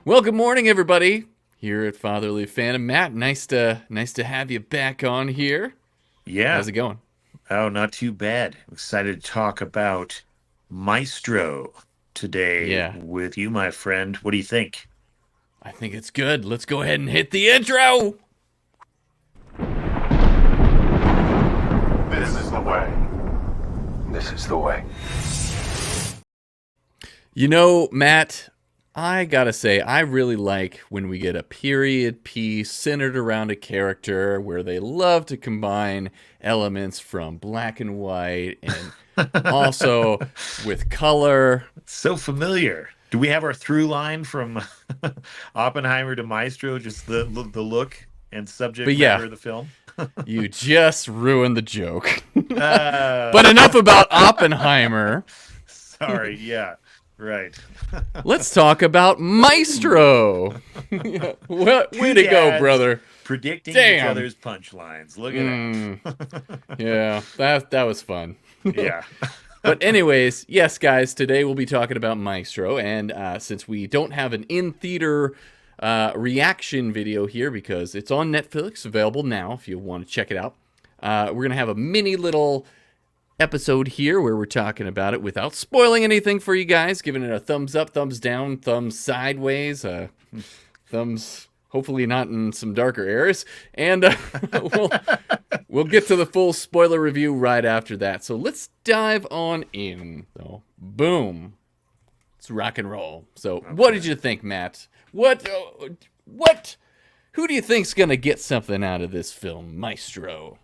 Well, good morning, everybody. Here at Fatherly Phantom, Matt. Nice to have you back on here. Yeah. How's it going? Oh, not too bad. Excited to talk about Maestro today Yeah, with you, my friend. What do you think? I think it's good. Let's go ahead and hit the intro. This is the way. This is the way. You know, Matt, I gotta say, I really like when we get a period piece centered around a character where they love to combine elements from black and white and also with color. So familiar. Do we have our through line from Oppenheimer to Maestro, just the look and But subject yeah, matter of the film? you just ruined the joke. Uh, But enough about Oppenheimer. sorry. Yeah, right. Let's talk about Maestro. Yeah. Well, way Two to go, dads brother. predicting each Damn. other's punchlines. Look at Mm, that. yeah, that was fun. Yeah. But anyways, yes, guys, today we'll be talking about Maestro, and since we don't have an in-theater reaction video here because it's on Netflix, available now if you want to check it out, we're gonna have a mini little episode here where we're talking about it without spoiling anything for you guys, giving it a thumbs up, thumbs down, thumbs sideways, thumbs hopefully not in some darker areas, and we'll we'll get to the full spoiler review right after that. So let's dive on in. So boom, let's rock and roll. So what did Okay. you think, Matt? What? Who do you think's gonna get something out of this film, Maestro?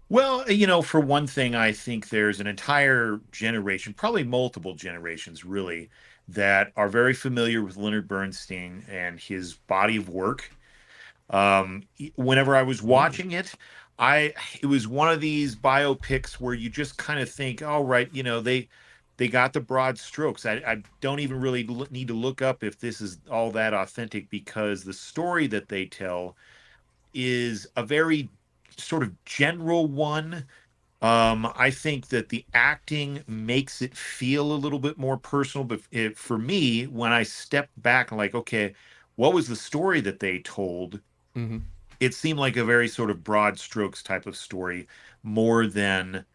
Well, for one thing, I think there's an entire generation, probably multiple generations, really, that are very familiar with Leonard Bernstein and his body of work. Whenever I was Ooh. watching it, it was one of these biopics where you just kind of think, all right, they got the broad strokes. I don't even really need to look up if this is all that authentic because the story that they tell is a very sort of general one. I think that the acting makes it feel a little bit more personal, but for me, when I step back and like, okay, what was the story that they told? Mm-hmm. It seemed like a very sort of broad strokes type of story, more than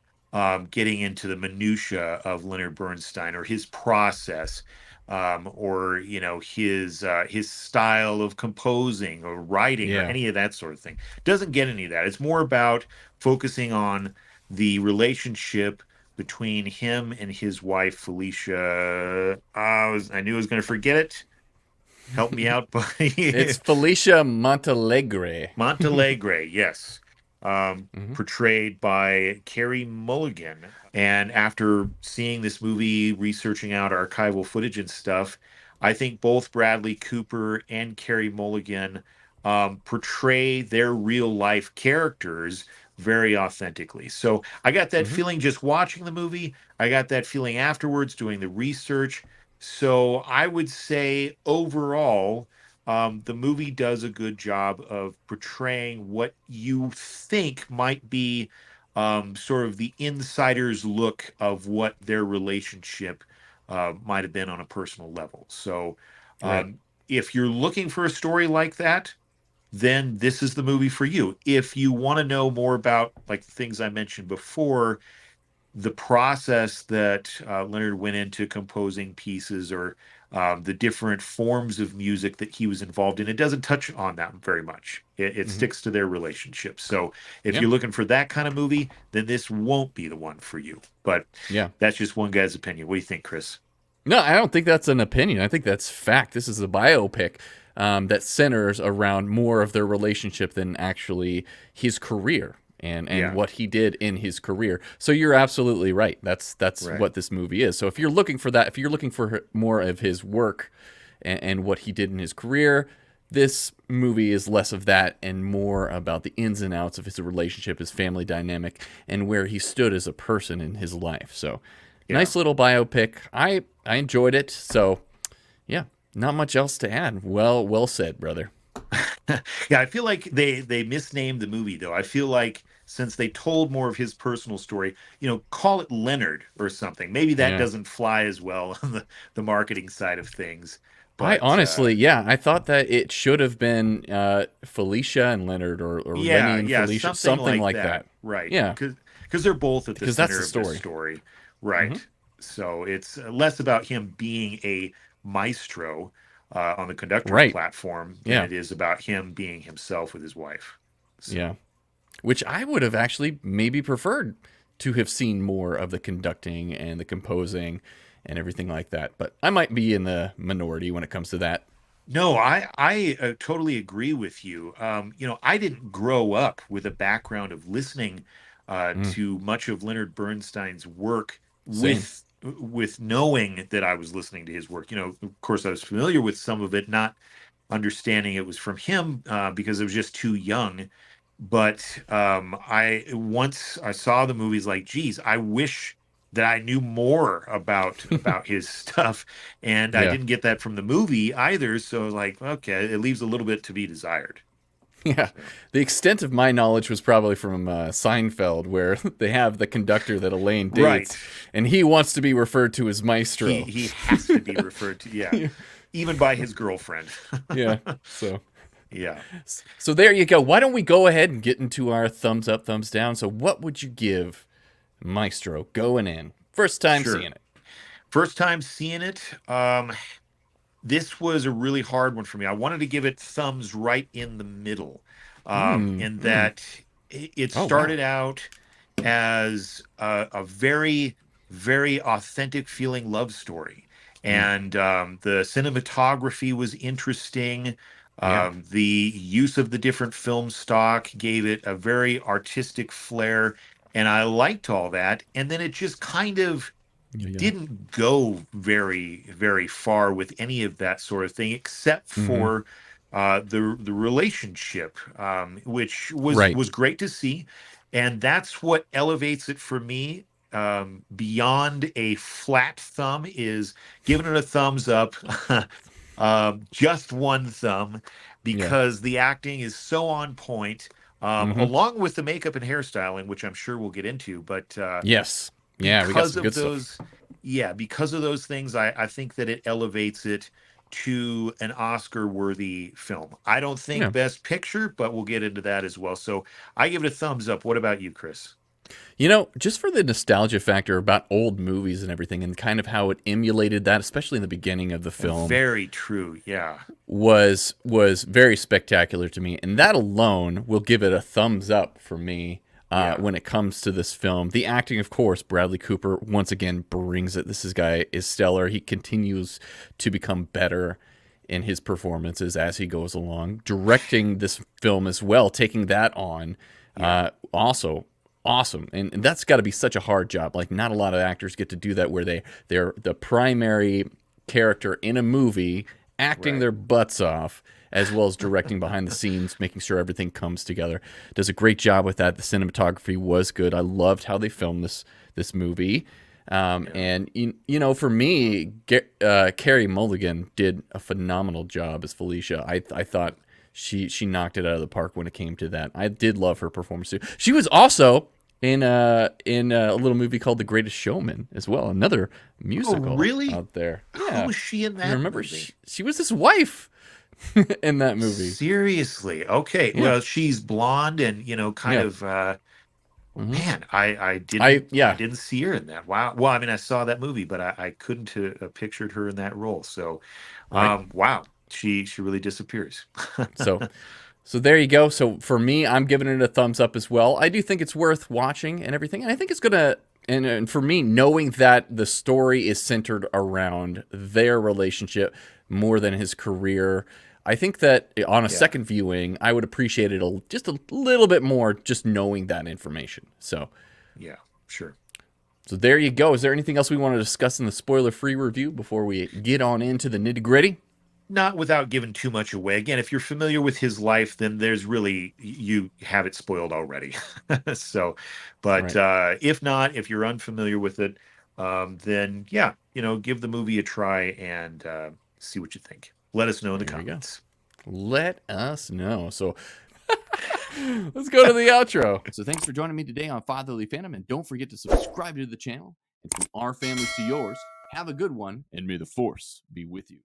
getting into the minutia of Leonard Bernstein or his process, or his style of composing or writing or Yeah. any of that sort of thing. Doesn't get any of that. It's more about focusing on the relationship between him and his wife Felicia. I knew I was going to forget it. Help me out, It's buddy. Felicia Montealegre. Montealegre, yes. Mm-hmm. Portrayed by Carey Mulligan. And after seeing this movie, researching out archival footage and stuff, I think both Bradley Cooper and Carey Mulligan portray their real life characters very authentically. So I got that Mm-hmm. feeling just watching the movie. I got that feeling afterwards doing the research. So I would say overall, the movie does a good job of portraying what you think might be sort of the insider's look of what their relationship might have been on a personal level. So, Right. if you're looking for a story like that, then this is the movie for you. If you want to know more about like the things I mentioned before, the process that Leonard went into composing pieces or the different forms of music that he was involved in. It doesn't touch on that very much. It Mm-hmm. sticks to their relationship. So if Yeah. you're looking for that kind of movie, then this won't be the one for you. But Yeah. that's just one guy's opinion. What do you think, Chris? No, I don't think that's an opinion. I think that's fact. This is a biopic that centers around more of their relationship than actually his career and Yeah, what he did in his career. So you're absolutely right. That's right. what this movie is. So if you're looking for that, if you're looking for more of his work and what he did in his career, this movie is less of that and more about the ins and outs of his relationship, his family dynamic, and where he stood as a person in his life. So Yeah. nice little biopic. I enjoyed it. So yeah, not much else to add. Well said, brother. Yeah, I feel like they misnamed the movie though. I feel like since they told more of his personal story, call it Leonard or something. Maybe that Yeah. doesn't fly as well on the marketing side of things. I But honestly, I thought that it should have been Felicia and Leonard, or Rennie and Felicia, something like that. Right. Yeah, Because they're both at the because that's center the of this story. story. Hmm. Right. So it's less about him being a maestro on the conductor's Right. platform than Yeah. it is about him being himself with his wife. So, Yeah. Which I would have actually maybe preferred to have seen more of the conducting and the composing and everything like that. But I might be in the minority when it comes to that. no, I totally agree with you. I didn't grow up with a background of listening Mm, to much of Leonard Bernstein's work same. with knowing that I was listening to his work. Of course, I was familiar with some of it, not understanding it was from him because I was just too young. But I once I saw the movies, like, geez, I wish that I knew more about his stuff, and I Yeah. didn't get that from the movie either. So, like, okay, it leaves a little bit to be desired. Yeah. So, The extent of my knowledge was probably from Seinfeld, where they have the conductor that Elaine right. dates, and he wants to be referred to as He Maestro. he has to be referred to, yeah, Yeah. even by his girlfriend. Yeah. So. Yeah. So there you go. Why don't we go ahead and get into our thumbs up, thumbs down? So what would you give Maestro going in? First time Sure. seeing it. First time seeing it. This was a really hard one for me. I wanted to give it thumbs right in the middle, in that it Oh, wow. started out as a very, very authentic feeling love story. Mm, And the cinematography was interesting. yeah. The use of the different film stock gave it a very artistic flair. And I liked all that. And then it just kind of Yeah. Yeah. didn't go very, very far with any of that sort of thing, except Mm-hmm. for the relationship, which was Right. was great to see, and that's what elevates it for me. Beyond a flat thumb is giving it a thumbs up, just one thumb, Yeah. because the acting is so on point, Mm-hmm. along with the makeup and hairstyling, which I'm sure we'll get into, but. Yes. Yeah, we got Because some of good stuff. those because of those things, I think that it elevates it to an Oscar worthy film. I don't think Yeah. best picture, but we'll get into that as well. So I give it a thumbs up. What about you, Chris? Just for the nostalgia factor about old movies and everything, and kind of how it emulated that, especially in the beginning of the film, Very true. Yeah. was very spectacular to me, and that alone will give it a thumbs up for me. Yeah. When it comes to this film, the acting, of course, Bradley Cooper once again brings it. Guy is stellar. He continues to become better in his performances as he goes along. Directing this film as well, taking that on, Yeah. also awesome. And that's got to be such a hard job. Like, not a lot of actors get to do that, where they're the primary character in a movie, acting Right. their butts off, as well as directing behind the scenes, making sure everything comes together. Does a great job with that. The cinematography was good. I loved how they filmed this movie. Yeah. And for me, Carey Mulligan did a phenomenal job as Felicia. I thought she knocked it out of the park when it came to that. I did love her performance too. She was also in a little movie called The Greatest Showman as well, another Oh, musical really? out there. Who Yeah, was she in you that remember movie? she was his wife in that movie. Seriously. Okay. Yeah, Well, she's blonde and, kind yeah. of oh, Hmm. man, I I didn't I yeah, didn't see her in that. Wow. Well, I mean, I saw that movie, but I couldn't have pictured her in that role. So, right. wow, she really disappears. So So there you go. So for me, I'm giving it a thumbs up as well. I do think it's worth watching and everything. And I think it's going to, and for me, knowing that the story is centered around their relationship more than his career, I think that on a Yeah, second viewing, I would appreciate it just a little bit more just knowing that information. yeah, sure. So there you go. Is there anything else we want to discuss in the spoiler-free review before we get on into the nitty-gritty? Not without giving too much away. Again, if you're familiar with his life, then there's really you have it spoiled already. So, but Right. if not, if you're unfamiliar with it, then yeah, give the movie a try and see what you think. Let us know in the There you go. comments. Let us know. So let's go to the outro. So thanks for joining me today on Fatherly Phantom, and don't forget to subscribe to the channel. And from our families to yours, have a good one, and may the Force be with you.